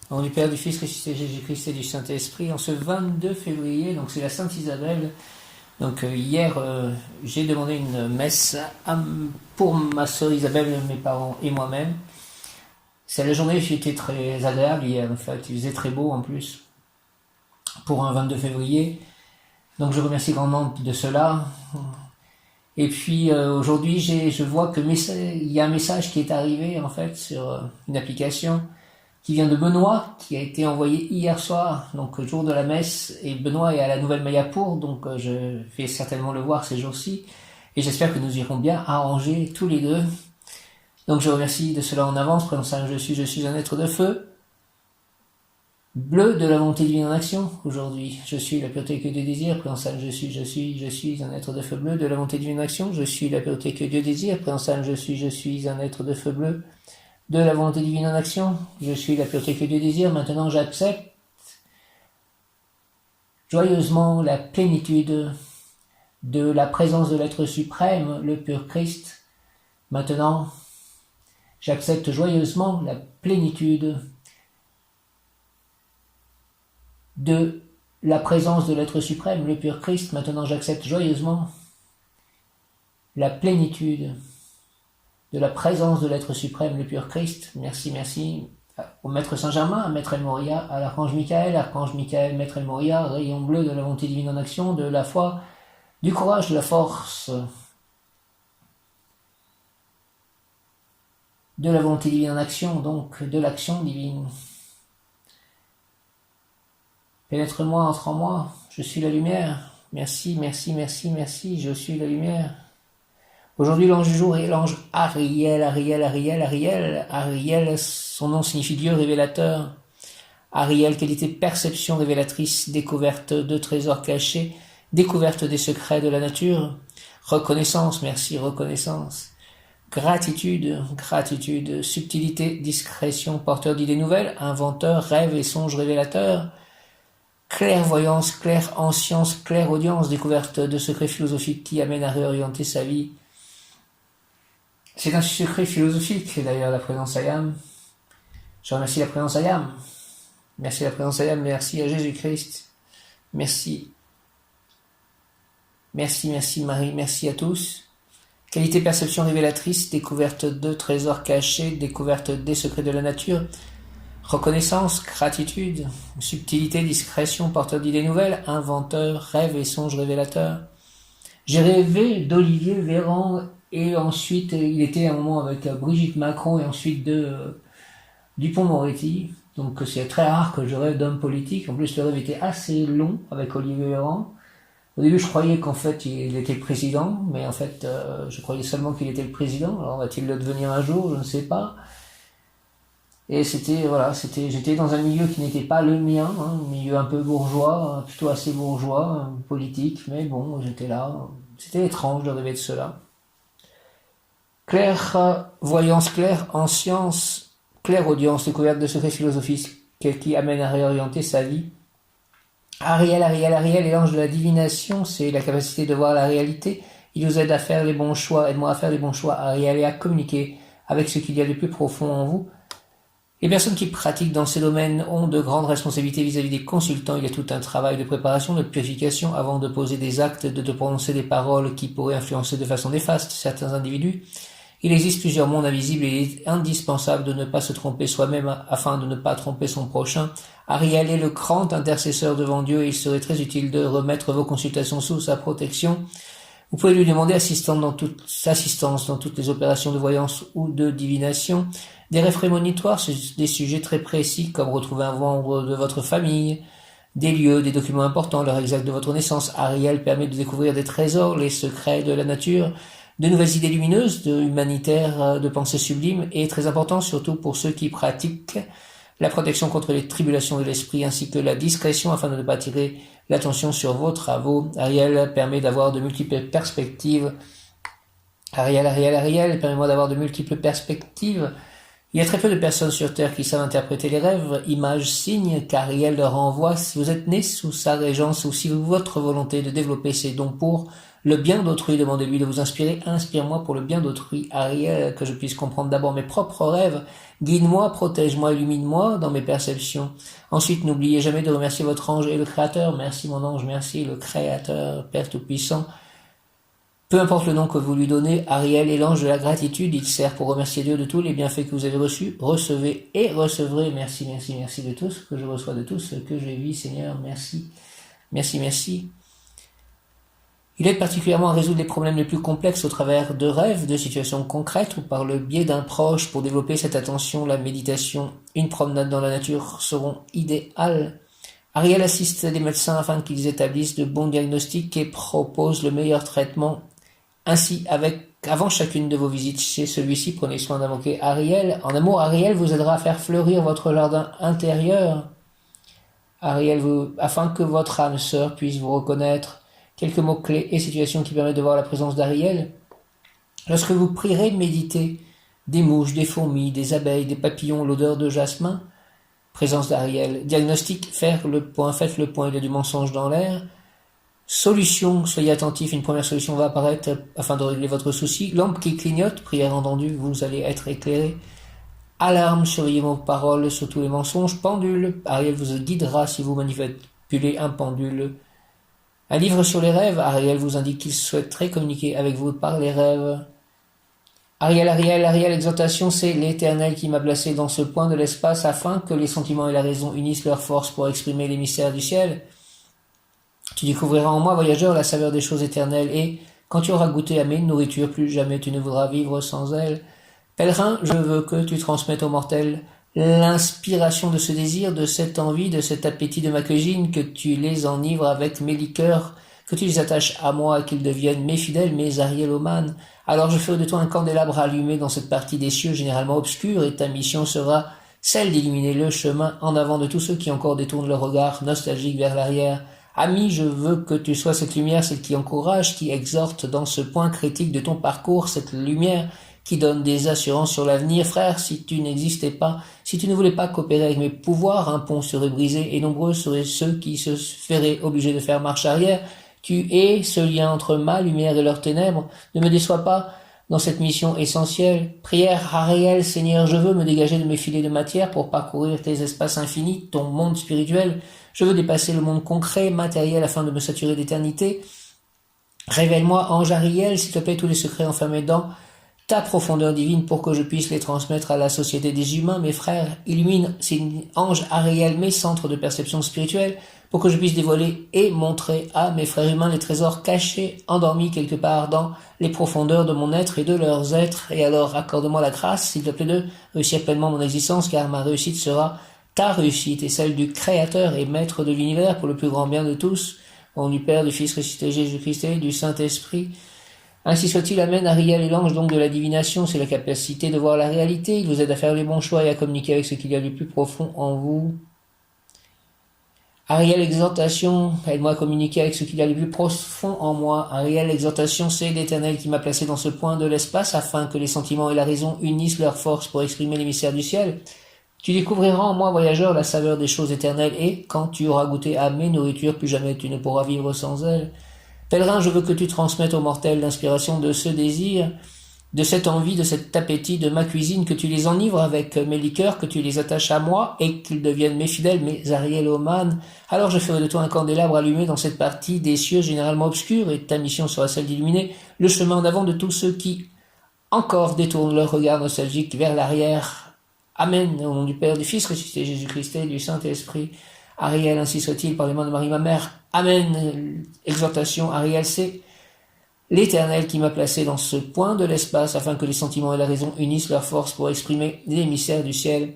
Au nom du Père, du Fils, Christ Jésus-Christ et du Saint-Esprit, en ce 22 février, donc c'est la Sainte Isabelle. Donc hier, j'ai demandé une messe pour ma sœur Isabelle, mes parents et moi-même. C'est la journée qui était très agréable hier, en fait, il faisait très beau en plus, pour un 22 février. Donc je remercie grandement de cela. Et puis aujourd'hui, je vois que il y a un message qui est arrivé en fait sur une application qui vient de Benoît, qui a été envoyé hier soir, donc le jour de la messe, et Benoît est à la Nouvelle Mayapur, donc je vais certainement le voir ces jours-ci, et j'espère que nous irons bien arranger tous les deux. Donc je remercie de cela en avance, prénom Saint, je suis un être de feu, bleu de la volonté divine en action, aujourd'hui, je suis la pureté que Dieu désire, prénom Saint, je suis un être de feu bleu de la volonté divine en action, je suis la pureté que Dieu désire, prénom Saint, je suis un être de feu bleu de la volonté divine en action, je suis la pureté que Dieu désire, maintenant j'accepte joyeusement la plénitude de la présence de l'être suprême, le pur Christ. Maintenant, j'accepte joyeusement la plénitude de la présence de l'être suprême, le pur Christ. Maintenant, j'accepte joyeusement la plénitude de la présence de l'être suprême, le pur Christ. Merci, merci au Maître Saint-Germain, à Maître El Moria, à l'Archange Michael, Maître El Moria, rayon bleu de la volonté divine en action, de la foi, du courage, de la force, de la volonté divine en action, donc de l'action divine. Pénètre-moi, entre en moi, je suis la lumière. Merci, merci, merci, merci, je suis la lumière. Aujourd'hui, l'ange du jour est l'ange Ariel, son nom signifie Dieu révélateur. Ariel, qualité perception révélatrice, découverte de trésors cachés, découverte des secrets de la nature. Reconnaissance, merci, reconnaissance. Gratitude, subtilité, discrétion, porteur d'idées nouvelles, inventeur, rêve et songe révélateur. Clairvoyance, clair-ancience, clairaudience, découverte de secrets philosophiques qui amènent à réorienter sa vie. C'est un secret philosophique, d'ailleurs, la présence Ayam. Je remercie la présence Ayam. Merci la présence Ayam, merci à Jésus-Christ. Merci. Merci Marie, merci à tous. Qualité perception révélatrice, découverte de trésors cachés, découverte des secrets de la nature. Reconnaissance, gratitude, subtilité, discrétion, porteur d'idées nouvelles, inventeur, rêve et songe révélateur. J'ai rêvé d'Olivier Véran. Et ensuite, il était à un moment avec Brigitte Macron et ensuite de Dupond-Moretti. Donc c'est très rare que je rêve d'homme politique. En plus, le rêve était assez long avec Olivier Véran. Au début, je croyais qu'en fait, il était le président. Mais en fait, je croyais seulement qu'il était le président. Alors, va-t-il le devenir un jour? Je ne sais pas. Et j'étais dans un milieu qui n'était pas le mien. Un milieu un peu bourgeois, plutôt assez bourgeois, politique. Mais bon, j'étais là. C'était étrange de rêver de cela. Clairvoyance, clair-ancience, clairaudience, découverte de secrets philosophiques qui amène à réorienter sa vie. Ariel est l'ange de la divination, c'est la capacité de voir la réalité. Il nous aide à faire les bons choix, aide-moi à faire les bons choix, Ariel, et à communiquer avec ce qu'il y a de plus profond en vous. Les personnes qui pratiquent dans ces domaines ont de grandes responsabilités vis-à-vis des consultants. Il y a tout un travail de préparation, de purification avant de poser des actes, de prononcer des paroles qui pourraient influencer de façon néfaste certains individus. Il existe plusieurs mondes invisibles et il est indispensable de ne pas se tromper soi-même afin de ne pas tromper son prochain. Ariel est le grand intercesseur devant Dieu et il serait très utile de remettre vos consultations sous sa protection. Vous pouvez lui demander assistance dans toutes les opérations de voyance ou de divination. Des rêves prémonitoires sur des sujets très précis comme retrouver un membre de votre famille, des lieux, des documents importants, l'heure exacte de votre naissance. Ariel permet de découvrir des trésors, les secrets de la nature, de nouvelles idées lumineuses, de humanitaires, de pensées sublimes, et très important surtout pour ceux qui pratiquent la protection contre les tribulations de l'esprit, ainsi que la discrétion afin de ne pas attirer l'attention sur vos travaux. Ariel permet d'avoir de multiples perspectives. Ariel, permet-moi d'avoir de multiples perspectives. Il y a très peu de personnes sur Terre qui savent interpréter les rêves, images, signes, qu'Ariel leur envoie. Si vous êtes né sous sa régence ou si votre volonté de développer ces dons pour le bien d'autrui, demandez-lui de vous inspirer. Inspire-moi pour le bien d'autrui, Ariel, que je puisse comprendre d'abord mes propres rêves. Guide-moi, protège-moi, illumine-moi dans mes perceptions. Ensuite, n'oubliez jamais de remercier votre ange et le Créateur. Merci mon ange, merci le Créateur, Père Tout-Puissant. Peu importe le nom que vous lui donnez, Ariel est l'ange de la gratitude, il sert pour remercier Dieu de tous les bienfaits que vous avez reçus. Recevez et recevrez. Merci, merci, merci de tout ce que je reçois, de tout ce que je vis, Seigneur. Merci, merci, merci. Il aide particulièrement à résoudre les problèmes les plus complexes au travers de rêves, de situations concrètes ou par le biais d'un proche. Pour développer cette attention, la méditation, une promenade dans la nature seront idéales. Ariel assiste les médecins afin qu'ils établissent de bons diagnostics et proposent le meilleur traitement. Ainsi, avant chacune de vos visites chez celui-ci, prenez soin d'invoquer Ariel. En amour, Ariel vous aidera à faire fleurir votre jardin intérieur. Ariel, afin que votre âme sœur puisse vous reconnaître. Quelques mots-clés et situations qui permettent de voir la présence d'Ariel. Lorsque vous prierez, méditez des mouches, des fourmis, des abeilles, des papillons, l'odeur de jasmin. Présence d'Ariel. Diagnostic, faites le point, il y a du mensonge dans l'air. Solution, soyez attentifs, une première solution va apparaître afin de régler votre souci. Lampe qui clignote, prière entendue, vous allez être éclairé. Alarme, surveillez vos paroles sur tous les mensonges. Pendule, Ariel vous guidera si vous manipulez un pendule. Un livre sur les rêves, Ariel vous indique qu'il souhaiterait communiquer avec vous par les rêves. Ariel, exhortation, c'est l'Éternel qui m'a placé dans ce point de l'espace afin que les sentiments et la raison unissent leurs forces pour exprimer les mystères du ciel. Tu découvriras en moi, voyageur, la saveur des choses éternelles et, quand tu auras goûté à mes nourritures, plus jamais tu ne voudras vivre sans elles. Pèlerin, je veux que tu transmettes aux mortels l'inspiration de ce désir, de cette envie, de cet appétit de ma cuisine, que tu les enivres avec mes liqueurs, que tu les attaches à moi et qu'ils deviennent mes fidèles, mes ariélomanes. Alors je ferai de toi un candélabre allumé dans cette partie des cieux généralement obscure et ta mission sera celle d'illuminer le chemin en avant de tous ceux qui encore détournent leur regard nostalgique vers l'arrière. Ami, je veux que tu sois cette lumière, celle qui encourage, qui exhorte dans ce point critique de ton parcours, cette lumière qui donne des assurances sur l'avenir. Frère, si tu n'existais pas, si tu ne voulais pas coopérer avec mes pouvoirs, un pont serait brisé et nombreux seraient ceux qui se feraient obligés de faire marche arrière. Tu es ce lien entre ma lumière et leurs ténèbres. Ne me déçois pas dans cette mission essentielle. Prière Ariel, Seigneur, je veux me dégager de mes filets de matière pour parcourir tes espaces infinis, ton monde spirituel. Je veux dépasser le monde concret, matériel, afin de me saturer d'éternité. Révèle-moi, ange Ariel, s'il te plaît, tous les secrets enfermés dans ta profondeur divine pour que je puisse les transmettre à la société des humains. Mes frères, illumine, ange Ariel, mes centres de perception spirituelle, pour que je puisse dévoiler et montrer à mes frères humains les trésors cachés, endormis quelque part dans les profondeurs de mon être et de leurs êtres. Et alors, accorde-moi la grâce, s'il te plaît, de réussir pleinement mon existence, car ma réussite sera ta réussite et celle du Créateur et Maître de l'univers pour le plus grand bien de tous. Au nom du Père, du Fils ressuscité Jésus-Christ et du Saint-Esprit. Ainsi soit-il, Amen. Ariel est l'ange donc de la divination, c'est la capacité de voir la réalité. Il vous aide à faire les bons choix et à communiquer avec ce qu'il y a du plus profond en vous. Ariel, exhortation, aide-moi à communiquer avec ce qu'il y a du plus profond en moi. Ariel, exhortation, c'est l'Éternel qui m'a placé dans ce point de l'espace afin que les sentiments et la raison unissent leurs forces pour exprimer les mystères du ciel. Tu découvriras en moi, voyageur, la saveur des choses éternelles et, quand tu auras goûté à mes nourritures, plus jamais tu ne pourras vivre sans elles. Pèlerin, je veux que tu transmettes aux mortels l'inspiration de ce désir, de cette envie, de cet appétit de ma cuisine, que tu les enivres avec mes liqueurs, que tu les attaches à moi et qu'ils deviennent mes fidèles, mes ariélomanes. Alors je ferai de toi un candélabre allumé dans cette partie des cieux généralement obscure et ta mission sera celle d'illuminer le chemin en avant de tous ceux qui encore détournent leur regard nostalgique vers l'arrière. Amen. Au nom du Père, du Fils ressuscité Jésus-Christ et du Saint-Esprit. Ariel, ainsi soit-il, par les mains de Marie, ma mère. Amen. Exhortation, Ariel, c'est l'Éternel qui m'a placé dans ce point de l'espace afin que les sentiments et la raison unissent leurs forces pour exprimer les mystères du ciel.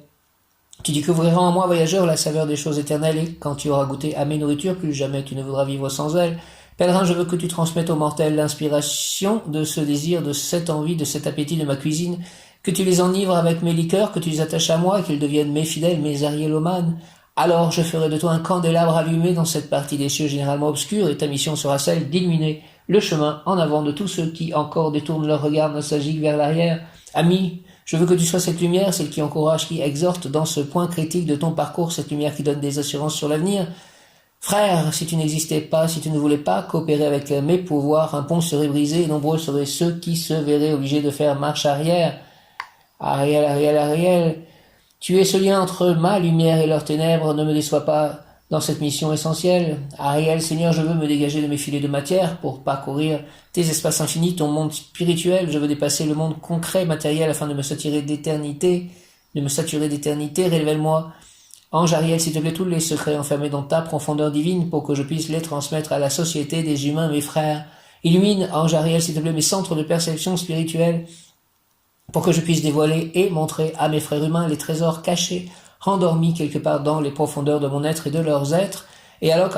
Tu découvriras en moi, voyageur, la saveur des choses éternelles et quand tu auras goûté à mes nourritures, plus jamais tu ne voudras vivre sans elles. Pèlerin, je veux que tu transmettes aux mortels l'inspiration de ce désir, de cette envie, de cet appétit de ma cuisine, que tu les enivres avec mes liqueurs, que tu les attaches à moi et qu'ils deviennent mes fidèles, mes ariélomanes. Alors je ferai de toi un candélabre allumé dans cette partie des cieux généralement obscure et ta mission sera celle d'illuminer le chemin en avant de tous ceux qui encore détournent leur regard nostalgique vers l'arrière. Ami, je veux que tu sois cette lumière, celle qui encourage, qui exhorte dans ce point critique de ton parcours, cette lumière qui donne des assurances sur l'avenir. Frère, si tu n'existais pas, si tu ne voulais pas coopérer avec mes pouvoirs, un pont serait brisé et nombreux seraient ceux qui se verraient obligés de faire marche arrière. Ariel, Ariel, Ariel, tu es ce lien entre ma lumière et leurs ténèbres, ne me déçois pas dans cette mission essentielle. Ariel, Seigneur, je veux me dégager de mes filets de matière pour parcourir tes espaces infinis, ton monde spirituel. Je veux dépasser le monde concret, matériel, afin de me saturer d'éternité. Révèle-moi, ange Ariel, s'il te plaît, tous les secrets enfermés dans ta profondeur divine pour que je puisse les transmettre à la société des humains, mes frères. Illumine, ange Ariel, s'il te plaît, mes centres de perception spirituelle pour que je puisse dévoiler et montrer à mes frères humains les trésors cachés, endormis quelque part dans les profondeurs de mon être et de leurs êtres. Et alors,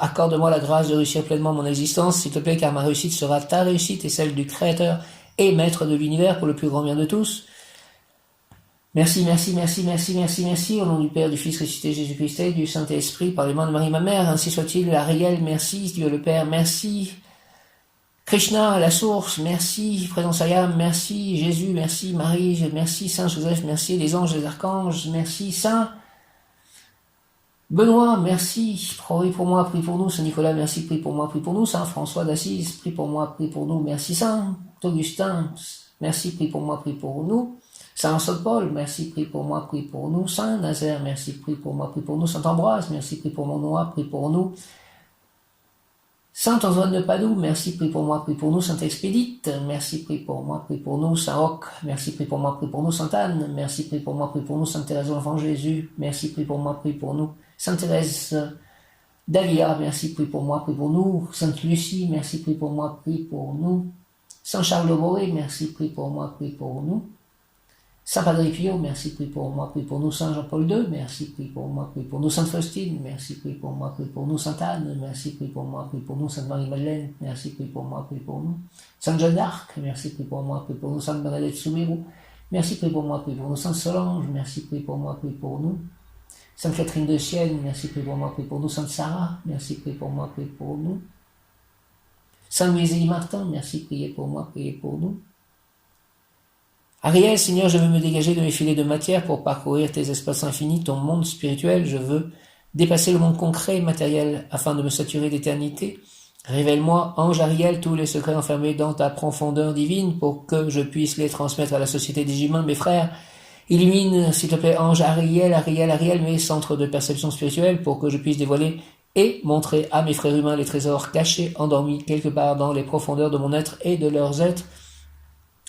accorde-moi la grâce de réussir pleinement mon existence, s'il te plaît, car ma réussite sera ta réussite et celle du Créateur et Maître de l'univers pour le plus grand bien de tous. Merci, merci, merci, merci, merci, merci, au nom du Père, du Fils ressuscité Jésus-Christ et du Saint-Esprit, par les mains de Marie ma mère, ainsi soit-il, Ariel, merci, Dieu le Père, merci, Krishna, la source, merci, Présence Ayam, merci, Jésus, merci, Marie, merci, Saint Joseph, merci, les anges, les archanges, merci, Saint Benoît, merci, prie pour moi, prie pour nous, Saint Nicolas, merci, prie pour moi, prie pour nous, Saint François d'Assise, prie pour moi, prie pour nous, merci, Saint Augustin, merci, prie pour moi, prie pour nous, Saint Saint-Paul, merci, prie pour moi, prie pour nous. Saint Nazaire, merci, prie pour moi, prie pour nous. Saint Ambroise, merci, prie pour mon noix, prie pour nous. Saint Antoine de Padoue, merci, prie pour moi, prie pour nous. Saint Expédite, merci, prie pour moi, prie pour nous. Saint Roch, merci, prie pour moi, prie pour nous. Sainte Anne, merci, prie pour moi, prie pour nous. Sainte Thérèse de l'Enfant Jésus, merci, prie pour moi, prie pour nous. Sainte Thérèse d'Avila, merci, prie pour moi, prie pour nous. Sainte Lucie, merci, prie pour moi, prie pour nous. Saint Charles de Boré, merci, prie pour moi, prie pour nous. Saint Padre Pio, merci, prie pour moi, prie pour nous. Saint Jean-Paul II, merci, prie pour moi, prie pour nous. Sainte Faustine, merci, prie pour moi, prie pour nous. Sainte Anne, merci, prie pour moi, prie pour nous. Sainte Marie-Madeleine, merci, prie pour moi, prie pour nous. Sainte Jeanne d'Arc, merci, prie pour moi, prie pour nous. Sainte Bernadette Soubirous, merci, prie pour moi, prie pour nous. Sainte Solange, merci, prie pour moi, prie pour nous. Sainte Catherine de Sienne, merci, prie pour moi, prie pour nous. Sainte Sarah, merci, prie pour moi, prie pour nous. Saint Louis-Élie Martin, merci, priez pour moi, priez pour nous. Ariel, Seigneur, je veux me dégager de mes filets de matière pour parcourir tes espaces infinis, ton monde spirituel. Je veux dépasser le monde concret et matériel afin de me saturer d'éternité. Révèle-moi, ange Ariel, tous les secrets enfermés dans ta profondeur divine pour que je puisse les transmettre à la société des humains, mes frères. Illumine, s'il te plaît, ange Ariel, Ariel, Ariel, mes centres de perception spirituelle pour que je puisse dévoiler et montrer à mes frères humains les trésors cachés, endormis quelque part dans les profondeurs de mon être et de leurs êtres.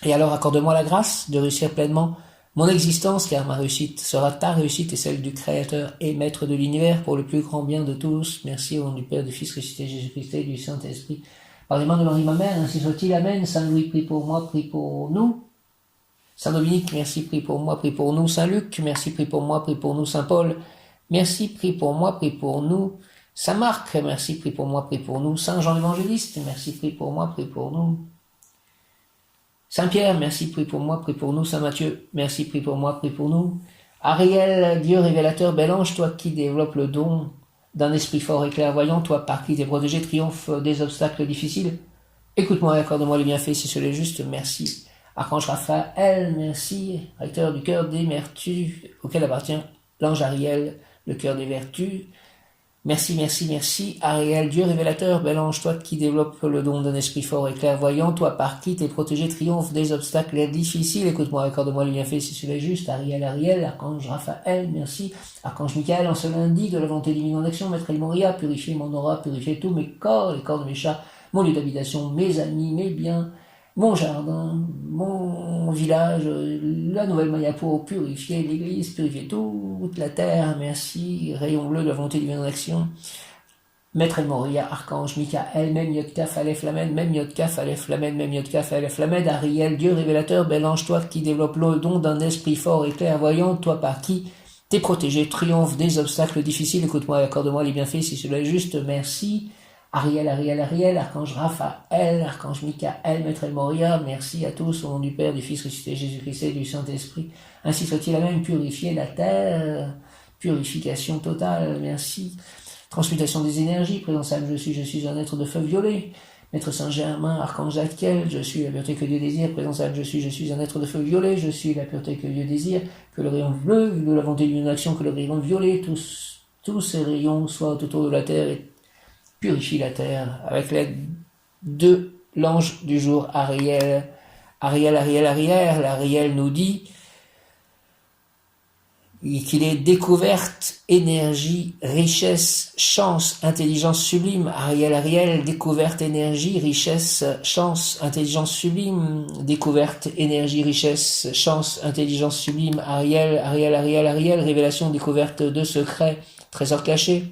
Et alors accorde-moi la grâce de réussir pleinement mon existence, car ma réussite sera ta réussite et celle du Créateur et Maître de l'univers pour le plus grand bien de tous. Merci au nom du Père, du Fils ressuscité Jésus-Christ et du Saint-Esprit. Par les mains de Marie ma mère, ainsi soit-il, Amen. Saint Louis, prie pour moi, prie pour nous. Saint Dominique, merci, prie pour moi, prie pour nous. Saint Luc, merci, prie pour moi, prie pour nous. Saint Paul, merci, prie pour moi, prie pour nous. Saint Marc, merci, prie pour moi, prie pour nous. Saint Jean l'Évangéliste, merci, prie pour moi, prie pour nous. Saint Pierre, merci, prie pour moi, prie pour nous. Saint Matthieu, merci, prie pour moi, prie pour nous. Ariel, Dieu révélateur, bel ange, toi qui développes le don d'un esprit fort et clairvoyant, toi par qui t'es protégé, triomphe des obstacles difficiles. Écoute-moi et accorde-moi les bienfaits si cela est juste, merci. Archange Raphaël, merci, recteur du cœur des vertus, auquel appartient l'ange Ariel, le cœur des vertus. Merci, merci, merci, Ariel, Dieu révélateur, bel ange, toi qui développes le don d'un esprit fort et clairvoyant, toi par qui t'es protégé, triomphe des obstacles difficiles, écoute-moi, accorde-moi le bienfait si cela est juste, Ariel, Ariel, Archange Raphaël, merci, Archange Michael, en ce lundi de la volonté divine en action, Maître El Moria, purifiez mon aura, purifiez tous mes corps, les corps de mes chats, mon lieu d'habitation, mes amis, mes biens, mon jardin, mon village, la nouvelle Mayapur, purifier l'église, purifier toute la terre, merci, rayon bleu de la volonté divine en action, Maître El Moria, Archange Michael, même Yod-Kaf, Aleph Lamed, même Yod-Kaf, Aleph Lamed, même Yod-Kaf, Aleph Lamed, Ariel, Dieu révélateur, bel ange, toi qui développe le don d'un esprit fort et clairvoyant, toi par qui t'es protégé, triomphe des obstacles difficiles, écoute-moi et accorde-moi les bienfaits si cela est juste, merci. Ariel, Ariel, Ariel, Archange Raphaël, Archange Michael, Maître El Moria, merci à tous, au nom du Père, du Fils ressuscité Jésus-Christ et du Saint-Esprit. Ainsi soit-il, Amen, purifier la terre, purification totale, merci. Transmutation des énergies, présence âme, je suis un être de feu violet. Maître Saint-Germain, Archange Zadkiel, je suis la pureté que Dieu désire, présence âme, je suis un être de feu violet, je suis la pureté que Dieu désire, que le rayon bleu, de la volonté d'une action, que le rayon violet, tous tous ces rayons soient autour de la terre et purifient la terre avec l'aide de l'ange du jour Ariel. Ariel, Ariel, Ariel, Ariel nous dit qu'il est découverte, énergie, richesse, chance, intelligence sublime. Ariel, Ariel, découverte, énergie, richesse, chance, intelligence sublime. Découverte, énergie, richesse, chance, intelligence sublime. Ariel, Ariel, Ariel, Ariel, révélation, découverte de secrets, trésors cachés,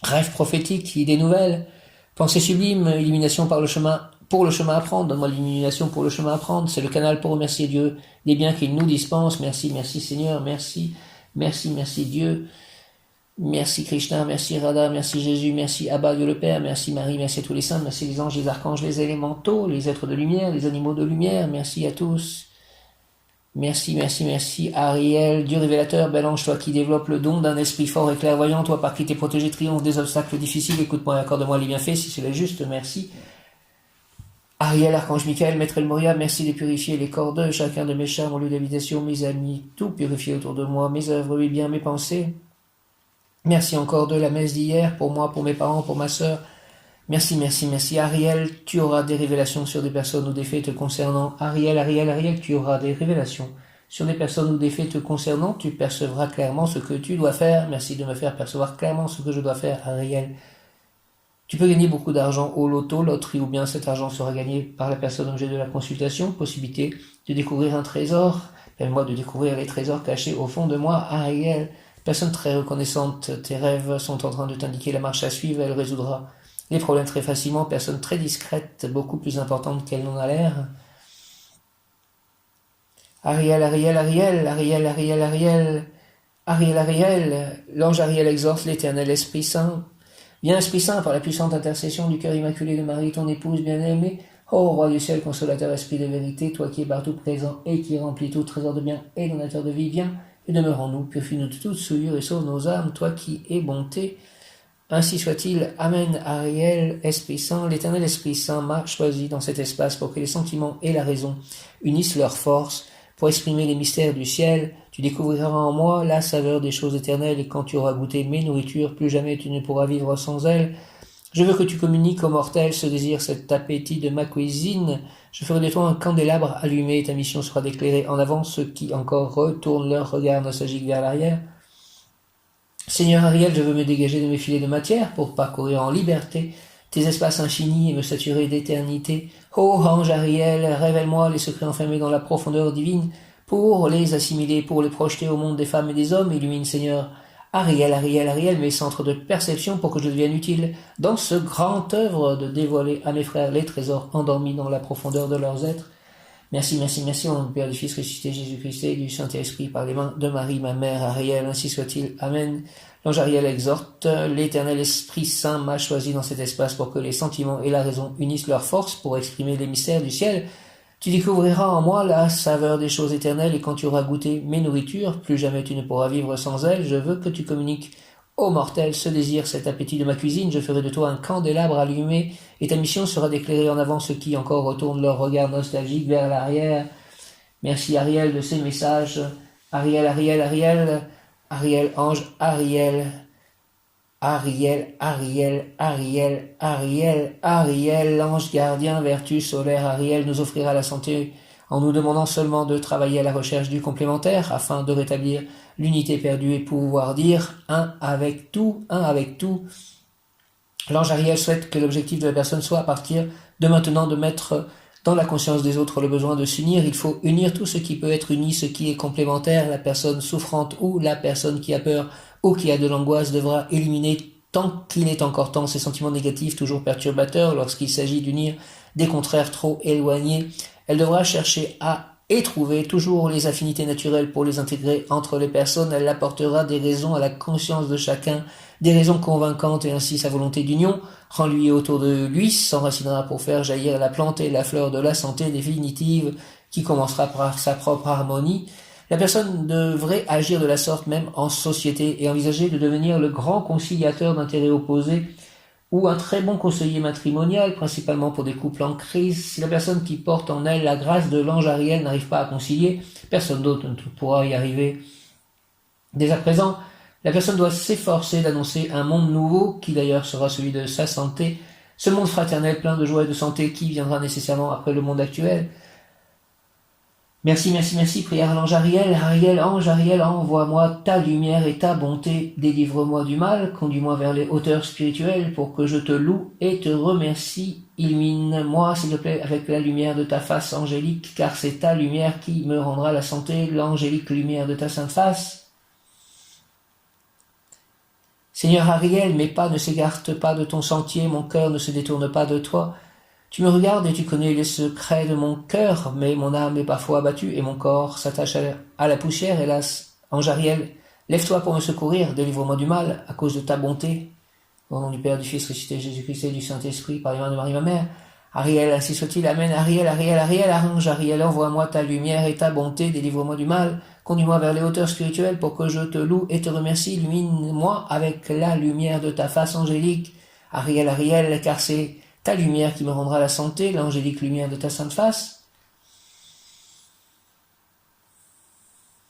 rêve prophétique, idées nouvelles, pensée sublime, illumination par le chemin, pour le chemin à prendre. Donne-moi l'illumination pour le chemin à prendre. C'est le canal pour remercier Dieu des biens qu'il nous dispense. Merci, merci Seigneur, merci, merci, merci Dieu. Merci Krishna, merci Radha, merci Jésus, merci Abba Dieu le Père, merci Marie, merci à tous les saints, merci les anges, les archanges, les élémentaux, les êtres de lumière, les animaux de lumière, merci à tous. Merci, merci, merci, Ariel, Dieu révélateur, bel ange, toi qui développes le don d'un esprit fort et clairvoyant, toi par qui t'es protégé, triomphe des obstacles difficiles, écoute-moi et accorde-moi les bienfaits, si cela est juste, merci. Ariel, archange Michael, maître El Moria, merci de purifier les corps de chacun de mes chars, mon lieu d'habitation, mes amis, tout purifier autour de moi, mes œuvres, mes biens, mes pensées. Merci encore de la messe d'hier, pour moi, pour mes parents, pour ma sœur. Merci, merci, merci. Ariel, tu auras des révélations sur des personnes ou des faits te concernant. Ariel, Ariel, Ariel, tu auras des révélations sur des personnes ou des faits te concernant. Tu percevras clairement ce que tu dois faire. Merci de me faire percevoir clairement ce que je dois faire, Ariel. Tu peux gagner beaucoup d'argent au loto, loterie, ou bien cet argent sera gagné par la personne objet de la consultation. Possibilité de découvrir un trésor. Permets-moi de découvrir les trésors cachés au fond de moi, Ariel. Personne très reconnaissante, tes rêves sont en train de t'indiquer la marche à suivre, elle résoudra les problèmes très facilement. Personne très discrète, beaucoup plus importante qu'elle n'en a l'air. Ariel, Ariel, Ariel, Ariel, Ariel, Ariel, Ariel, Ariel, l'ange Ariel exhorte l'Éternel Esprit Saint. Viens Esprit Saint, par la puissante intercession du cœur immaculé de Marie, ton épouse bien-aimée, ô Roi du ciel, consolateur, Esprit de vérité, toi qui es partout présent et qui remplis tout trésor de bien et donateur de vie, viens et demeure en nous, purifie-nous de toute souillure et sauve nos âmes, toi qui es bonté. Ainsi soit-il. Amen. Ariel, Esprit Saint, l'Éternel Esprit Saint m'a choisi dans cet espace pour que les sentiments et la raison unissent leurs forces pour exprimer les mystères du ciel. Tu découvriras en moi la saveur des choses éternelles et quand tu auras goûté mes nourritures, plus jamais tu ne pourras vivre sans elles. Je veux que tu communiques aux mortels ce désir, cet appétit de ma cuisine. Je ferai de toi un candélabre allumé et ta mission sera d'éclairer en avant ceux qui encore retournent leur regard nostalgique vers l'arrière. Seigneur Ariel, je veux me dégager de mes filets de matière pour parcourir en liberté tes espaces infinis et me saturer d'éternité. Ô ange Ariel, révèle-moi les secrets enfermés dans la profondeur divine pour les assimiler, pour les projeter au monde des femmes et des hommes. Illumine, Seigneur, Ariel, Ariel, Ariel, mes centres de perception pour que je devienne utile dans ce grand œuvre de dévoiler à mes frères les trésors endormis dans la profondeur de leurs êtres. Merci, merci, merci, au nom du Père, du Fils ressuscité, Jésus-Christ et du Saint-Esprit, par les mains de Marie, ma mère, Ariel, ainsi soit-il. Amen. L'ange Ariel exhorte, l'Éternel Esprit Saint m'a choisi dans cet espace pour que les sentiments et la raison unissent leurs forces pour exprimer les mystères du ciel. Tu découvriras en moi la saveur des choses éternelles et quand tu auras goûté mes nourritures, plus jamais tu ne pourras vivre sans elles. Je veux que tu communiques ô mortel, ce désir, cet appétit de ma cuisine, je ferai de toi un candélabre allumé, et ta mission sera d'éclairer en avant ceux qui encore retournent leur regard nostalgique vers l'arrière. Merci Ariel de ces messages. Ariel, Ariel, Ariel, Ariel, ange, Ariel, Ariel, Ariel, Ariel, Ariel, Ariel, l'ange gardien, vertu solaire, Ariel nous offrira la santé en nous demandant seulement de travailler à la recherche du complémentaire afin de rétablir l'unité perdue et pouvoir dire un avec tout, un avec tout. L'ange Ariel souhaite que l'objectif de la personne soit à partir de maintenant de mettre dans la conscience des autres le besoin de s'unir. Il faut unir tout ce qui peut être uni, ce qui est complémentaire. La personne souffrante ou la personne qui a peur ou qui a de l'angoisse devra éliminer tant qu'il est encore temps ces sentiments négatifs toujours perturbateurs lorsqu'il s'agit d'unir des contraires trop éloignés. Elle devra chercher à et trouver toujours les affinités naturelles pour les intégrer entre les personnes. Elle apportera des raisons à la conscience de chacun, des raisons convaincantes et ainsi sa volonté d'union, en lui et autour de lui, s'enracinera pour faire jaillir la plante et la fleur de la santé définitive qui commencera par sa propre harmonie. La personne devrait agir de la sorte même en société et envisager de devenir le grand conciliateur d'intérêts opposés ou un très bon conseiller matrimonial, principalement pour des couples en crise. Si la personne qui porte en elle la grâce de l'ange Ariel n'arrive pas à concilier, personne d'autre ne pourra y arriver. Dès à présent, La personne doit s'efforcer d'annoncer un monde nouveau, qui d'ailleurs sera celui de sa santé, ce monde fraternel plein de joie et de santé qui viendra nécessairement après le monde actuel. Merci, merci, merci, prière à l'ange Ariel. Ariel, ange Ariel, envoie-moi ta lumière et ta bonté. Délivre-moi du mal, conduis-moi vers les hauteurs spirituelles pour que je te loue et te remercie. Illumine-moi, s'il te plaît, avec la lumière de ta face angélique, car c'est ta lumière qui me rendra la santé, l'angélique lumière de ta sainte face. Seigneur Ariel, mes pas ne s'écartent pas de ton sentier, mon cœur ne se détourne pas de toi. Tu me regardes et tu connais les secrets de mon cœur, mais mon âme est parfois abattue et mon corps s'attache à la poussière, hélas. Ange Ariel, lève-toi pour me secourir, délivre-moi du mal, à cause de ta bonté. Au nom du Père, du Fils, ressuscité Jésus-Christ et du Saint-Esprit, par les mains de Marie ma mère. Ariel, ainsi soit-il, Amen. Ariel, Ariel, Ariel, Ange Ariel, envoie-moi ta lumière et ta bonté, délivre-moi du mal, conduis-moi vers les hauteurs spirituelles pour que je te loue et te remercie, illumine-moi avec la lumière de ta face angélique. Ariel, Ariel, car c'est ta lumière qui me rendra la santé, l'angélique lumière de ta sainte face.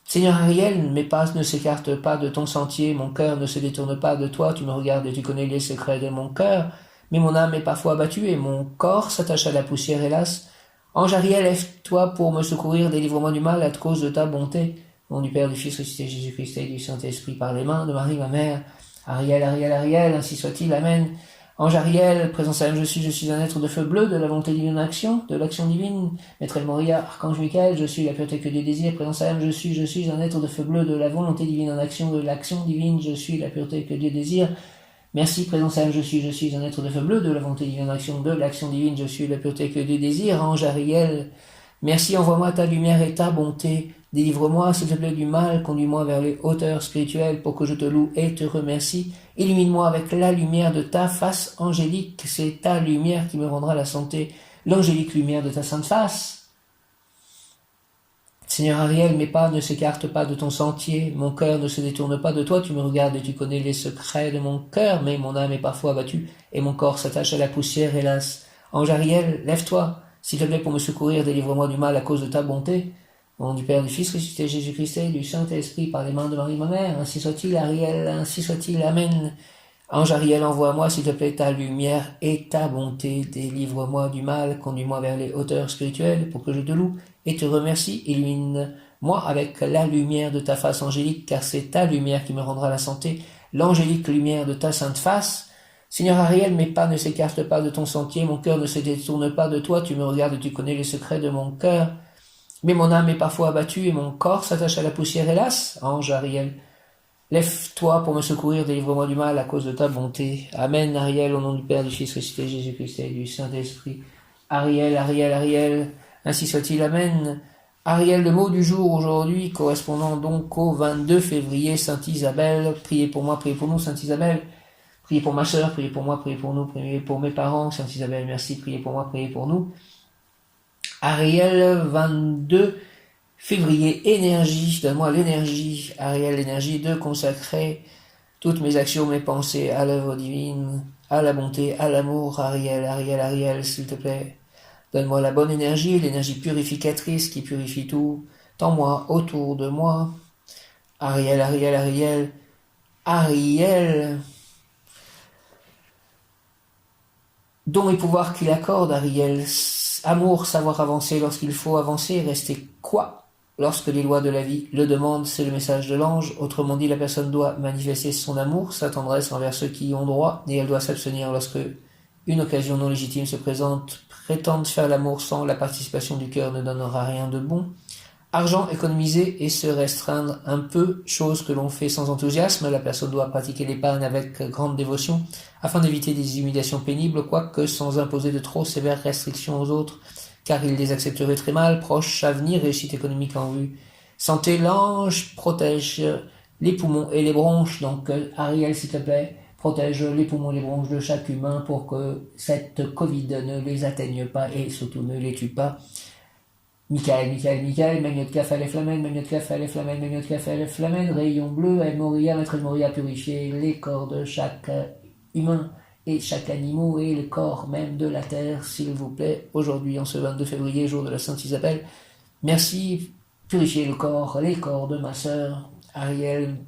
Seigneur Ariel, mes pas ne s'écartent pas de ton sentier, mon cœur ne se détourne pas de toi, tu me regardes et tu connais les secrets de mon cœur, mais mon âme est parfois abattue et mon corps s'attache à la poussière, hélas. Ange Ariel, lève-toi pour me secourir, délivre-moi du mal à cause de ta bonté. Au nom du Père, du Fils, ressuscité Jésus-Christ et du Saint-Esprit, par les mains de Marie ma mère. Ariel, Ariel, Ariel, ainsi soit-il, Amen. Ange Ariel, présence à je suis un être de feu bleu, de la volonté divine d'action, de l'action divine. Maître El Moria, Archange Michael, je suis la pureté que Dieu désire. Présence à je suis un être de feu bleu, de la volonté divine en action, de l'action divine, je suis la pureté que Dieu désire. Merci, présence à je suis un être de feu bleu, de la volonté divine en action, de l'action divine, je suis la pureté que Dieu désire. Ange Ariel, merci, envoie-moi ta lumière et ta bonté. Délivre-moi, s'il te plaît, du mal, conduis-moi vers les hauteurs spirituelles pour que je te loue et te remercie. Illumine-moi avec la lumière de ta face angélique, c'est ta lumière qui me rendra la santé, l'angélique lumière de ta sainte face. Seigneur Ariel, mes pas ne s'écartent pas de ton sentier, mon cœur ne se détourne pas de toi, tu me regardes et tu connais les secrets de mon cœur, mais mon âme est parfois abattue et mon corps s'attache à la poussière, hélas. Ange Ariel, lève-toi, s'il te plaît, pour me secourir, délivre-moi du mal à cause de ta bonté. Au nom du Père, du Fils, ressuscité Jésus-Christ et du Saint-Esprit, par les mains de Marie ma mère, ainsi soit-il, Ariel, ainsi soit-il, Amen. Ange Ariel, envoie-moi, s'il te plaît, ta lumière et ta bonté, délivre-moi du mal, conduis-moi vers les hauteurs spirituelles pour que je te loue et te remercie, illumine-moi avec la lumière de ta face angélique, car c'est ta lumière qui me rendra la santé, l'angélique lumière de ta sainte face. Seigneur Ariel, mes pas ne s'écartent pas de ton sentier, mon cœur ne se détourne pas de toi, tu me regardes et tu connais les secrets de mon cœur. Mais mon âme est parfois abattue et mon corps s'attache à la poussière, hélas. Ange Ariel, lève-toi pour me secourir, délivre-moi du mal à cause de ta bonté. Amen, Ariel, au nom du Père, du Fils, ressuscité Jésus-Christ et du Saint-Esprit. Ariel, Ariel, Ariel, ainsi soit-il, Amen. Ariel, le mot du jour aujourd'hui, correspondant donc au 22 février, Sainte Isabelle. Priez pour moi, priez pour nous, Sainte Isabelle. Priez pour ma sœur, priez pour moi, priez pour nous, priez pour mes parents, Sainte Isabelle, merci, priez pour moi, priez pour nous. Ariel, 22 février, énergie, donne-moi l'énergie, Ariel, l'énergie de consacrer toutes mes actions, mes pensées à l'œuvre divine, à la bonté, à l'amour, Ariel, Ariel, Ariel, s'il te plaît. Donne-moi la bonne énergie, l'énergie purificatrice qui purifie tout, en moi, autour de moi. Ariel, Ariel, Ariel, Ariel. Dons et pouvoirs qu'il accorde, Ariel. Amour, savoir avancer lorsqu'il faut avancer, rester quoi lorsque les lois de la vie le demandent, c'est le message de l'ange. Autrement dit, la personne doit manifester son amour, sa tendresse envers ceux qui y ont droit, et elle doit s'abstenir lorsque une occasion non légitime se présente. Prétendre faire l'amour sans la participation du cœur ne donnera rien de bon. Argent, économiser et se restreindre un peu, chose que l'on fait sans enthousiasme. La personne doit pratiquer l'épargne avec grande dévotion, afin d'éviter des humiliations pénibles, quoique sans imposer de trop sévères restrictions aux autres, car ils les accepteraient très mal. Proche avenir, réussite économique en vue. Santé, l'ange protège les poumons et les bronches. Donc, Ariel, s'il te plaît, protège les poumons et les bronches de chaque humain pour que cette Covid ne les atteigne pas et surtout ne les tue pas. Michael, Magnotte Café, Flamène, Magnotte Café, Flamène, Magnotte Café, Flamène, Rayon Bleu, El Moria, Maître El Moria, purifier les corps de chaque humain et chaque animal et le corps même de la terre, s'il vous plaît, aujourd'hui, en ce 22 février, jour de la Sainte Isabelle. Merci, purifier le corps, les corps de ma sœur, Ariel.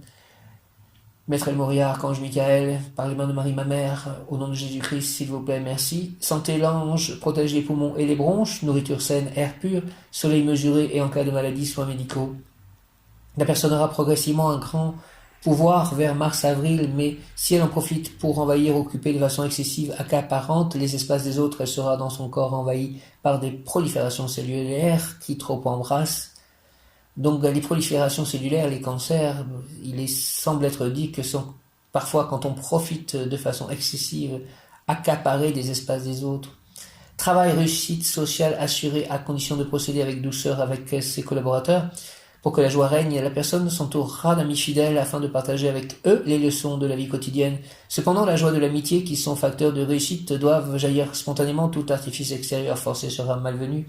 Maître El Moria, Archange Michael, par les mains de Marie ma mère, au nom de Jésus-Christ, s'il vous plaît, merci. Santé l'ange, protège les poumons et les bronches, nourriture saine, air pur, soleil mesuré et en cas de maladie, soins médicaux. La personne aura progressivement un grand pouvoir vers mars-avril, mais si elle en profite pour envahir, occuper de façon excessive, accaparante les espaces des autres, elle sera dans son corps envahie par des proliférations cellulaires qui trop embrassent. Donc les proliférations cellulaires, les cancers, semble être dit que sont parfois, quand on profite de façon excessive, accaparer des espaces des autres. Travail, réussite sociale assurée à condition de procéder avec douceur avec ses collaborateurs. Pour que la joie règne, la personne s'entourera d'amis fidèles afin de partager avec eux les leçons de la vie quotidienne. Cependant, la joie de l'amitié, qui sont facteurs de réussite, doivent jaillir spontanément. Tout artifice extérieur forcé sera malvenu.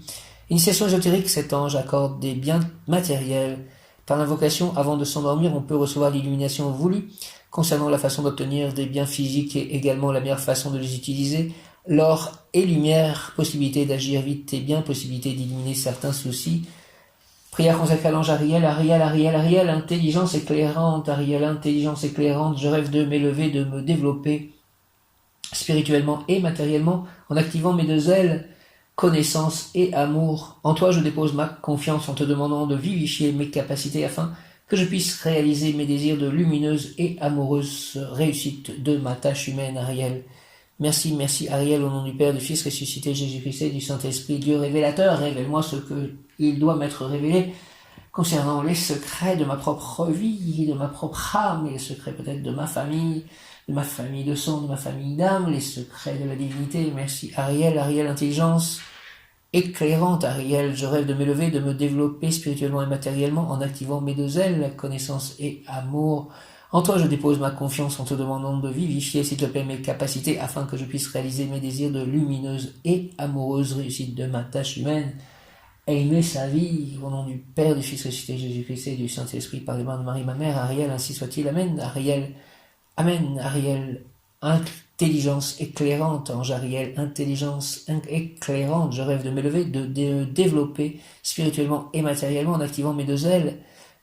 Initiation ésotérique, cet ange accorde des biens matériels. Par l'invocation, avant de s'endormir, on peut recevoir l'illumination voulue. Concernant la façon d'obtenir des biens physiques et également la meilleure façon de les utiliser, l'or et lumière, possibilité d'agir vite et bien, possibilité d'éliminer certains soucis. Prière consacrée à l'ange Ariel, Ariel, Ariel, Ariel, intelligence éclairante, Ariel, intelligence éclairante, je rêve de m'élever, de me développer spirituellement et matériellement en activant mes deux ailes, connaissance et amour. En toi je dépose ma confiance en te demandant de vivifier mes capacités afin que je puisse réaliser mes désirs de lumineuse et amoureuse réussite de ma tâche humaine, Ariel. Merci, merci Ariel, au nom du Père, du Fils ressuscité, Jésus-Christ et du Saint-Esprit, Dieu révélateur, révèle-moi ce qu'il doit m'être révélé concernant les secrets de ma propre vie, de ma propre âme, et les secrets peut-être de ma famille de sang, de ma famille d'âme, les secrets de la divinité. Merci Ariel, Ariel, intelligence éclairante, Ariel, je rêve de m'élever, de me développer spirituellement et matériellement en activant mes deux ailes, la connaissance et amour. En toi je dépose ma confiance en te demandant de vivifier, s'il te plaît, mes capacités afin que je puisse réaliser mes désirs de lumineuse et amoureuse réussite de ma tâche humaine. Aimer sa vie, au nom du Père, du Fils ressuscité, Jésus-Christ et du Saint-Esprit, par les mains de Marie ma mère, Ariel, ainsi soit-il, Amen, Ariel, Amen, Ariel, intelligence éclairante, ange Ariel, intelligence éclairante, je rêve de m'élever, de développer spirituellement et matériellement en activant mes deux ailes,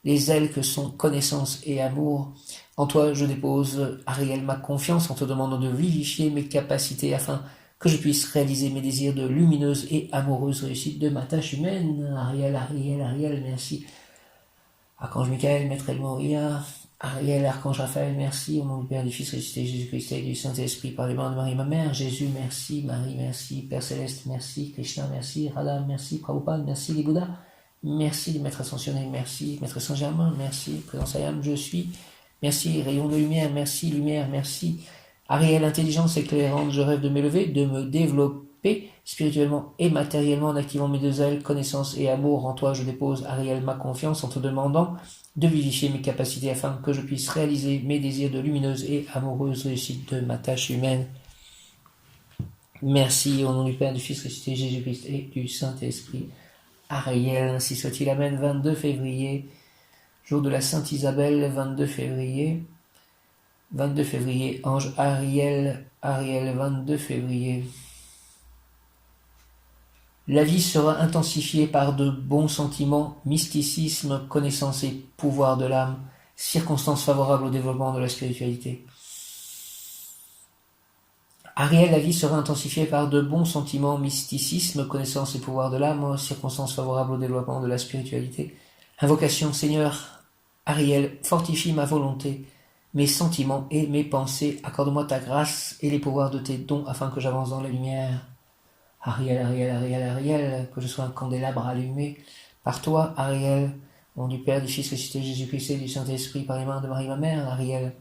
les ailes que sont connaissance et amour. En toi je dépose, Ariel, ma confiance en te demandant de vivifier mes capacités afin que je puisse réaliser mes désirs de lumineuse et amoureuse réussite de ma tâche humaine. Ariel, Ariel, Ariel, merci. Archange Michael, Maître El Moria, Ariel, Archange Raphaël, merci. Au nom du Père, du Fils ressuscité, Jésus-Christ et du Saint-Esprit, par les mains de Marie ma mère. Jésus, merci. Marie, merci. Père Céleste, merci. Krishna, merci. Radha, merci. Prabhupada, merci. Les Bouddhas, merci. Les Maîtres Ascensionnés, merci. Maître Saint-Germain, merci. Présence Ayam, je suis. Merci. Rayon de lumière, merci. Lumière, merci. Ariel, intelligence éclairante, je rêve de m'élever, de me développer spirituellement et matériellement en activant mes deux ailes, connaissance et amour. En toi je dépose, Ariel, ma confiance en te demandant de vivifier mes capacités afin que je puisse réaliser mes désirs de lumineuse et amoureuse réussite de ma tâche humaine. Merci, au nom du Père, du Fils ressuscité, Jésus-Christ et du Saint-Esprit. Ariel, ainsi soit-il, Amen. 22 février, jour de la Sainte Isabelle, 22 février, ange Ariel, 22 février. La vie sera intensifiée par de bons sentiments, mysticisme, connaissance et pouvoir de l'âme, circonstances favorables au développement de la spiritualité. Ariel, la vie sera intensifiée par de bons sentiments, mysticisme, connaissance et pouvoir de l'âme, circonstances favorables au développement de la spiritualité. Invocation, Seigneur Ariel, fortifie ma volonté, mes sentiments et mes pensées, accorde-moi ta grâce et les pouvoirs de tes dons afin que j'avance dans la lumière. Ariel, Ariel, Ariel, Ariel, que je sois un candélabre allumé par toi, Ariel, au nom du Père, du Fils ressuscité, Jésus-Christ et du Saint-Esprit, par les mains de Marie ma mère, Ariel.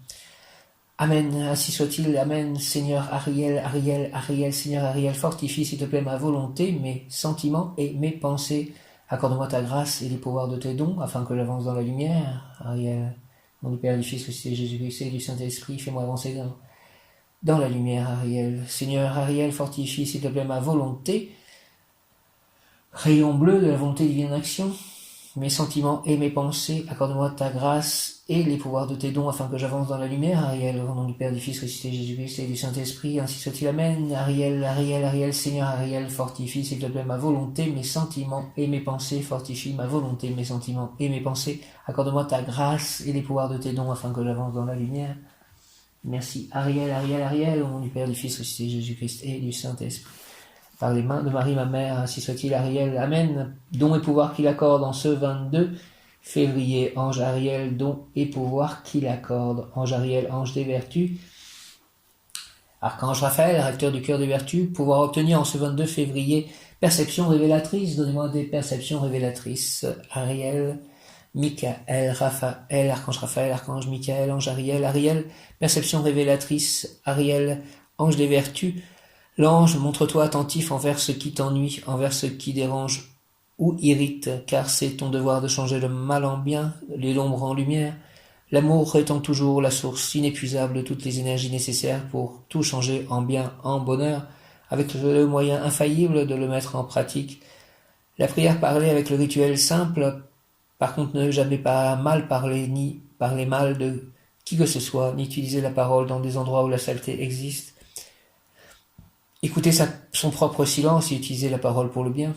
Amen, ainsi soit-il, Amen, Seigneur Ariel, Ariel, Ariel, Seigneur Ariel, fortifie s'il te plaît ma volonté, mes sentiments et mes pensées, accorde-moi ta grâce et les pouvoirs de tes dons afin que j'avance dans la lumière, Ariel. Au nom du Père, du Fils ressuscité, Jésus-Christ et du Saint-Esprit, fais-moi avancer dans la lumière, Ariel. Seigneur Ariel, fortifie s'il te plaît ma volonté, rayon bleu de la volonté divine en action, mes sentiments et mes pensées. Accorde-moi ta grâce et les pouvoirs de tes dons afin que j'avance dans la lumière. Ariel, au nom du Père, du Fils, ressuscité Jésus-Christ et du Saint-Esprit, ainsi soit-il. Amen. Ariel, Ariel, Ariel, Seigneur Ariel, fortifie, s'il te plaît, ma volonté, mes sentiments et mes pensées. Fortifie ma volonté, mes sentiments et mes pensées. Accorde-moi ta grâce et les pouvoirs de tes dons afin que j'avance dans la lumière. Merci. Ariel, Ariel, Ariel, au nom du Père, du Fils, ressuscité Jésus-Christ et du Saint-Esprit. Par les mains de Marie, ma mère, ainsi soit-il. Ariel, Amen. Dons et pouvoirs qu'il accorde en ce 22 février. Ange Ariel, dons et pouvoirs qu'il accorde. Ange Ariel, ange des vertus. Archange Raphaël, recteur du cœur des vertus, pouvoir obtenir en ce 22 février perception révélatrice. Donnez-moi des perceptions révélatrices. Ariel, Michael, Raphaël, Archange Raphaël, Archange Michael, ange Ariel, Ariel, perception révélatrice. Ariel, ange des vertus. L'ange, montre-toi attentif envers ce qui t'ennuie, envers ce qui dérange ou irrite, car c'est ton devoir de changer le mal en bien, l'ombre en lumière, l'amour étant toujours la source inépuisable de toutes les énergies nécessaires pour tout changer en bien, en bonheur, avec le moyen infaillible de le mettre en pratique. La prière parlée avec le rituel simple, par contre ne jamais pas mal parler, ni parler mal de qui que ce soit, ni utiliser la parole dans des endroits où la saleté existe. Écouter son propre silence et utiliser la parole pour le bien.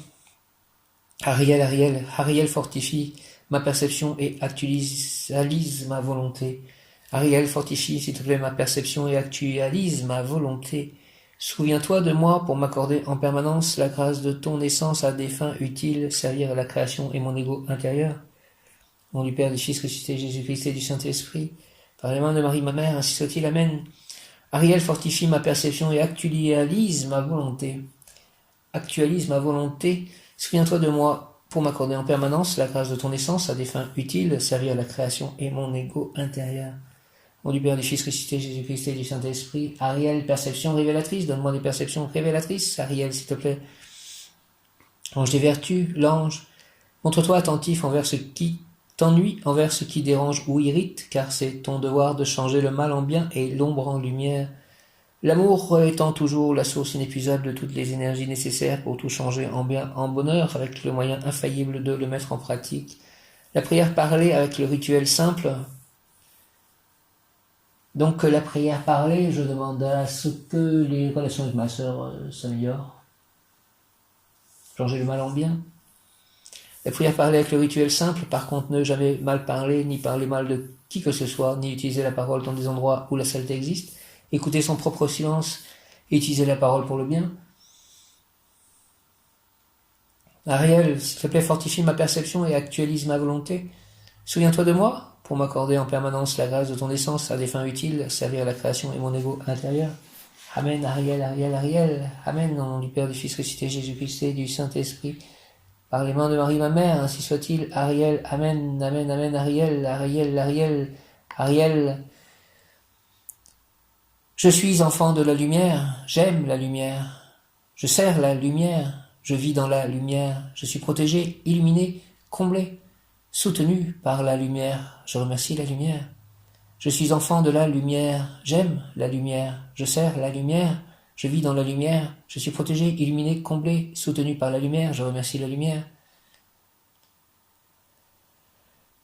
Ariel, Ariel, Ariel fortifie ma perception et actualise ma volonté. Ariel fortifie, s'il te plaît, ma perception et actualise ma volonté. Souviens-toi de moi pour m'accorder en permanence la grâce de ton essence à des fins utiles, servir à la création et mon ego intérieur. Au nom du Père, du Fils ressuscité Jésus-Christ et du Saint-Esprit, par les mains de Marie, ma mère, ainsi soit-il. Amen. Ariel fortifie ma perception et actualise ma volonté. Actualise ma volonté. Souviens-toi de moi pour m'accorder en permanence la grâce de ton essence à des fins utiles, servir à la création et mon ego intérieur. Au nom du Père, du Fils ressuscité Jésus-Christ et du Saint-Esprit. Ariel, perception révélatrice. Donne-moi des perceptions révélatrices. Ariel, s'il te plaît. Ange des vertus, l'ange. Montre-toi attentif envers ce qui t'ennuie, envers ce qui dérange ou irrite, car c'est ton devoir de changer le mal en bien et l'ombre en lumière. L'amour étant toujours la source inépuisable de toutes les énergies nécessaires pour tout changer en bien, en bonheur, avec le moyen infaillible de le mettre en pratique. La prière parlée avec le rituel simple. Donc la prière parlée, je demande à ce que les relations avec ma sœur s'améliorent. Changer le mal en bien. La prière parlée avec le rituel simple, par contre, ne jamais mal parler, ni parler mal de qui que ce soit, ni utiliser la parole dans des endroits où la saleté existe, écouter son propre silence et utiliser la parole pour le bien. Ariel, s'il te plaît, fortifie ma perception et actualise ma volonté. Souviens-toi de moi pour m'accorder en permanence la grâce de ton essence à des fins utiles, servir à la création et mon ego intérieur. Amen, Ariel, Ariel, Ariel. Amen, au nom du Père, du Fils ressuscité Jésus-Christ et du Saint-Esprit. Par les mains de Marie, ma mère, ainsi soit-il. Ariel, Amen, Amen, Amen, Ariel, Ariel, Ariel, Ariel. Je suis enfant de la lumière, j'aime la lumière, je sers la lumière, je vis dans la lumière, je suis protégé, illuminé, comblé, soutenu par la lumière, je remercie la lumière. Je suis enfant de la lumière, j'aime la lumière, je sers la lumière, je vis dans la lumière, je suis protégé, illuminé, comblé, soutenu par la lumière, je remercie la lumière.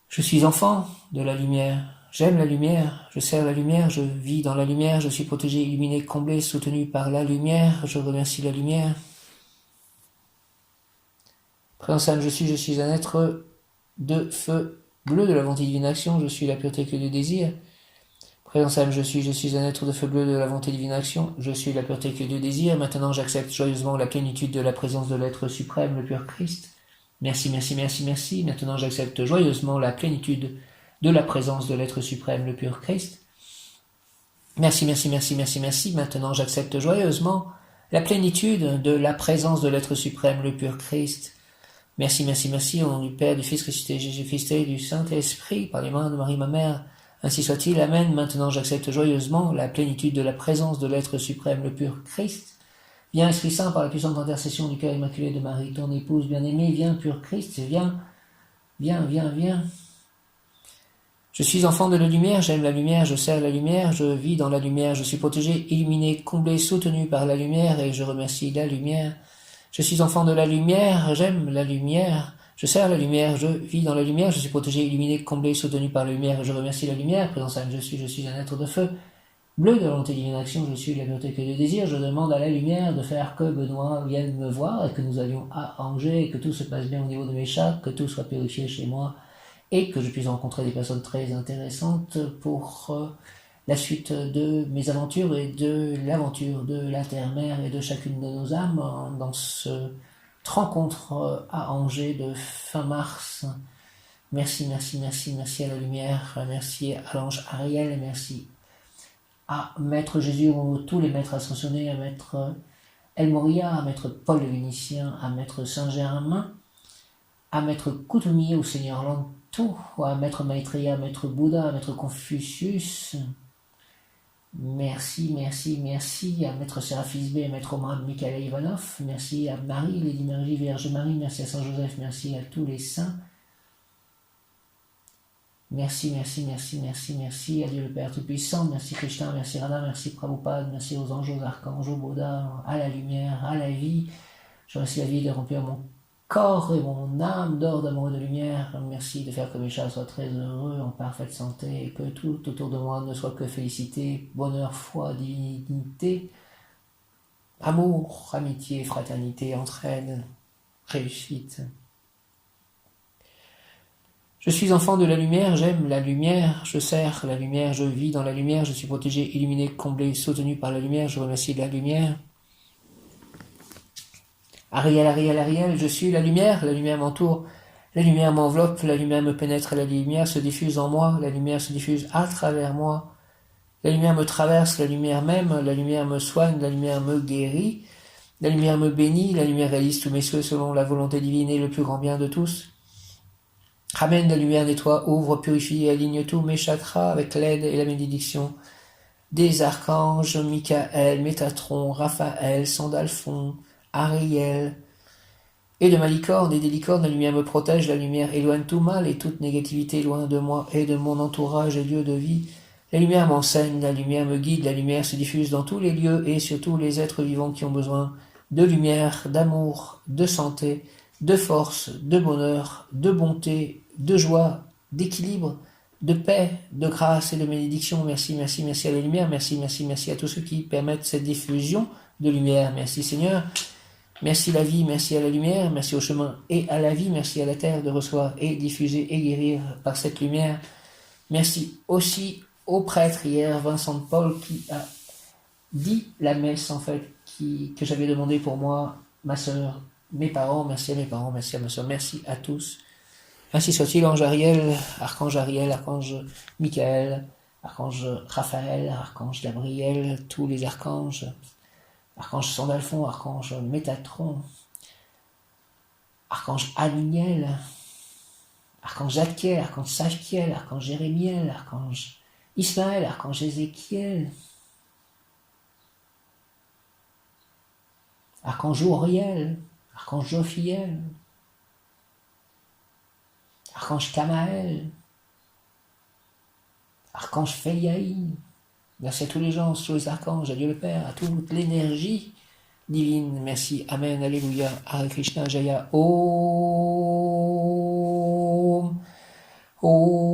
Je suis enfant de la lumière, j'aime la lumière, je sers la lumière, je vis dans la lumière, je suis protégé, illuminé, comblé, soutenu par la lumière, je remercie la lumière. Présence âme, je suis un être de feu bleu de la volonté divine action, je suis la pureté que Dieu désire. Présence âme, je suis un être de feu bleu de la volonté divine action, je suis la pureté que Dieu désire. Maintenant, j'accepte joyeusement la plénitude de la présence de l'être suprême, le pur Christ. Merci, merci, merci, merci. Maintenant, j'accepte joyeusement la plénitude de la présence de l'être suprême, le pur Christ. Merci, merci, merci, merci, merci. Maintenant, j'accepte joyeusement la plénitude de la présence de l'être suprême, le pur Christ. Merci, merci, merci. Au nom du Père, du Fils ressuscité Jésus-Christ et du Saint-Esprit, par les mains de Marie, ma mère, ainsi soit-il. Amen. Maintenant, j'accepte joyeusement la plénitude de la présence de l'être suprême, le pur Christ. Viens, Esprit Saint, par la puissante intercession du cœur immaculé de Marie, ton épouse bien-aimée. Viens, pur Christ, viens, viens, viens, viens. Je suis enfant de la lumière, j'aime la lumière, je sers la lumière, je vis dans la lumière, je suis protégé, illuminé, comblé, soutenu par la lumière, et je remercie la lumière. Je suis enfant de la lumière, j'aime la lumière, Je sers la lumière, je vis dans la lumière, je suis protégé, illuminé, comblé, soutenu par la lumière, je remercie la lumière, présence à je suis un être de feu. Bleu de volonté divine action, je suis la bibliothèque de désir, je demande à la lumière de faire que Benoît vienne me voir et que nous allions à Angers, et que tout se passe bien au niveau de mes chats, que tout soit purifié chez moi et que je puisse rencontrer des personnes très intéressantes pour la suite de mes aventures et de l'aventure de la Terre-Mère et de chacune de nos âmes dans cette rencontre à Angers de fin mars. Merci, merci, merci, merci à la lumière, merci à l'ange Ariel, merci à Maître Jésus ou tous les maîtres ascensionnés, à Maître El Moria, à Maître Paul le Vénitien, à Maître Saint-Germain, à Maître Koutoumi, au Seigneur Lantou, à Maître Maitreya, à Maître Bouddha, à Maître Confucius. Merci, merci, merci à Maître Séraphis B, à Maître Omar Mikhail Ivanov. Merci à Marie, Lady Marie, Vierge Marie. Merci à Saint Joseph, merci à tous les saints. Merci, merci, merci, merci, merci à Dieu le Père Tout-Puissant, merci Krishna, merci Radha, merci Prabhupada, merci aux anges, aux archanges, au Bouddha, à la lumière, à la vie. Je remercie la vie de remplir mon corps et mon âme d'or, d'amour et de lumière. Merci de faire que mes chats soient très heureux, en parfaite santé, et que tout autour de moi ne soit que félicité, bonheur, foi, divinité, amour, amitié, fraternité, entraide, réussite. Je suis enfant de la lumière, j'aime la lumière, je sers la lumière, je vis dans la lumière, je suis protégé, illuminé, comblé, soutenu par la lumière, je remercie la lumière. Ariel, Ariel, Ariel, je suis la lumière m'entoure, la lumière m'enveloppe, la lumière me pénètre, la lumière se diffuse en moi, la lumière se diffuse à travers moi, la lumière me traverse, la lumière m'aime, la lumière me soigne, la lumière me guérit, la lumière me bénit, la lumière réalise tous mes souhaits selon la volonté divine et le plus grand bien de tous. Ramène la lumière, nettoie, ouvre, purifie et aligne tous mes chakras avec l'aide et la bénédiction des archanges Michael, Métatron, Raphaël, Sandalphon, Ariel et de ma licorne et des licornes. La lumière me protège, la lumière éloigne tout mal et toute négativité loin de moi et de mon entourage et lieu de vie. La lumière m'enseigne, la lumière me guide, la lumière se diffuse dans tous les lieux et sur tous les êtres vivants qui ont besoin de lumière, d'amour, de santé, de force, de bonheur, de bonté, de joie, d'équilibre, de paix, de grâce et de bénédiction. Merci, merci, merci à la lumière. Merci, merci, merci à tous ceux qui permettent cette diffusion de lumière. Merci Seigneur. Merci la vie, merci à la lumière. Merci au chemin et à la vie. Merci à la terre de recevoir et diffuser et guérir par cette lumière. Merci aussi au prêtre hier, Vincent de Paul, qui a dit la messe en fait que j'avais demandé pour moi, ma sœur, mes parents. Merci à mes parents, merci à ma sœur, merci à tous. Ainsi soit-il, ange Ariel, archange Michael, archange Raphaël, archange Gabriel, tous les archanges, archange Sandalphon, archange Métatron, archange Aniel, archange Zadkiel, archange Sachiel, archange Jérémiel, archange Ismaël, archange Ézéchiel, archange Uriel, archange Jophiel, archange Kamaël, archange Féliaï. Merci à tous les gens, tous les archanges, à Dieu le Père, à toute l'énergie divine. Merci, Amen, Alléluia, Hare Krishna, Jaya, Om, Om.